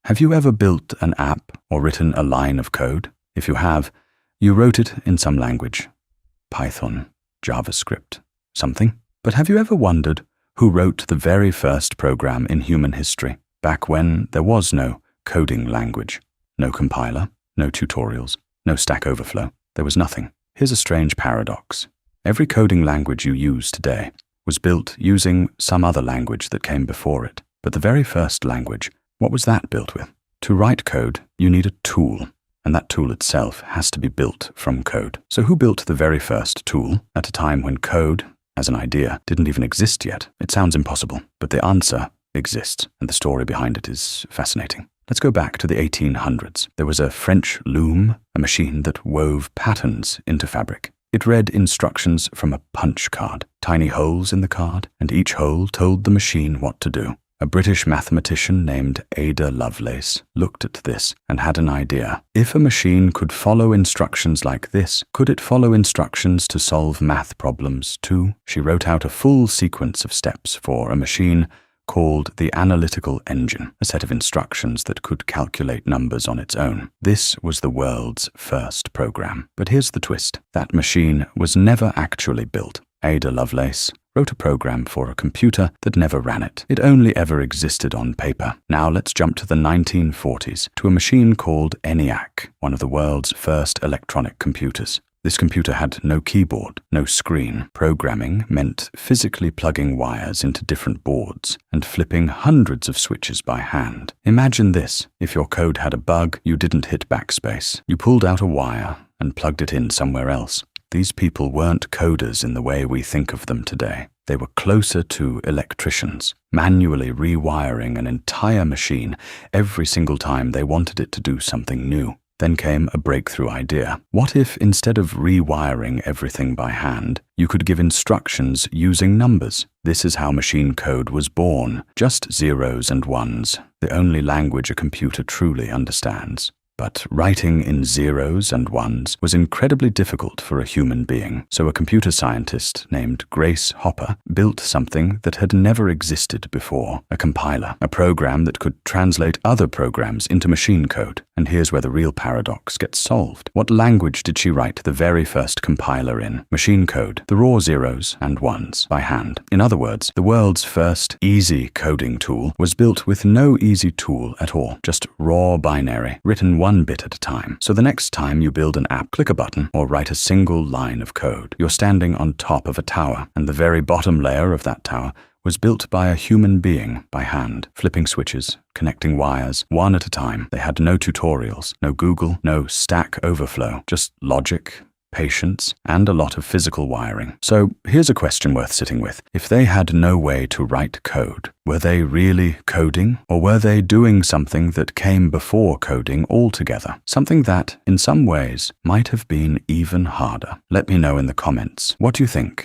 Have you ever built an app or written a line of code? If you have, you wrote it in some language. Python, JavaScript, something. But have you ever wondered who wrote the very first program in human history, back when there was no coding language, no compiler, no tutorials, no Stack Overflow? There was nothing. Here's a strange paradox. Every coding language you use today was built using some other language that came before it. But the very first language, what was that built with? To write code, you need a tool, and that tool itself has to be built from code. So who built the very first tool at a time when code, as an idea, didn't even exist yet? It sounds impossible, but the answer exists, and the story behind it is fascinating. Let's go back to the 1800s. There was a French loom, a machine that wove patterns into fabric. It read instructions from a punch card, tiny holes in the card, and each hole told the machine what to do. A British mathematician named Ada Lovelace looked at this and had an idea. If a machine could follow instructions like this, could it follow instructions to solve math problems too? She wrote out a full sequence of steps for a machine called the Analytical Engine, a set of instructions that could calculate numbers on its own. This was the world's first program. But here's the twist. That machine was never actually built. Ada Lovelace wrote a program for a computer that never ran it. It only ever existed on paper. Now let's jump to the 1940s, to a machine called ENIAC, one of the world's first electronic computers. This computer had no keyboard, no screen. Programming meant physically plugging wires into different boards and flipping hundreds of switches by hand. Imagine this. If your code had a bug, you didn't hit backspace. You pulled out a wire and plugged it in somewhere else. These people weren't coders in the way we think of them today. They were closer to electricians, manually rewiring an entire machine every single time they wanted it to do something new. Then came a breakthrough idea. What if, instead of rewiring everything by hand, you could give instructions using numbers? This is how machine code was born, just zeros and ones, the only language a computer truly understands. But writing in zeros and ones was incredibly difficult for a human being, so a computer scientist named Grace Hopper built something that had never existed before, a compiler, a program that could translate other programs into machine code. And here's where the real paradox gets solved. What language did she write the very first compiler in? Machine code, the raw zeros and ones, by hand. In other words, the world's first easy coding tool was built with no easy tool at all, just raw binary, written one bit at a time. So the next time you build an app, click a button, or write a single line of code, you're standing on top of a tower, and the very bottom layer of that tower was built by a human being by hand, flipping switches, connecting wires, one at a time. They had no tutorials, no Google, no Stack Overflow, just logic, patience, and a lot of physical wiring. So here's a question worth sitting with. If they had no way to write code, were they really coding, or were they doing something that came before coding altogether? Something that, in some ways, might have been even harder. Let me know in the comments. What do you think?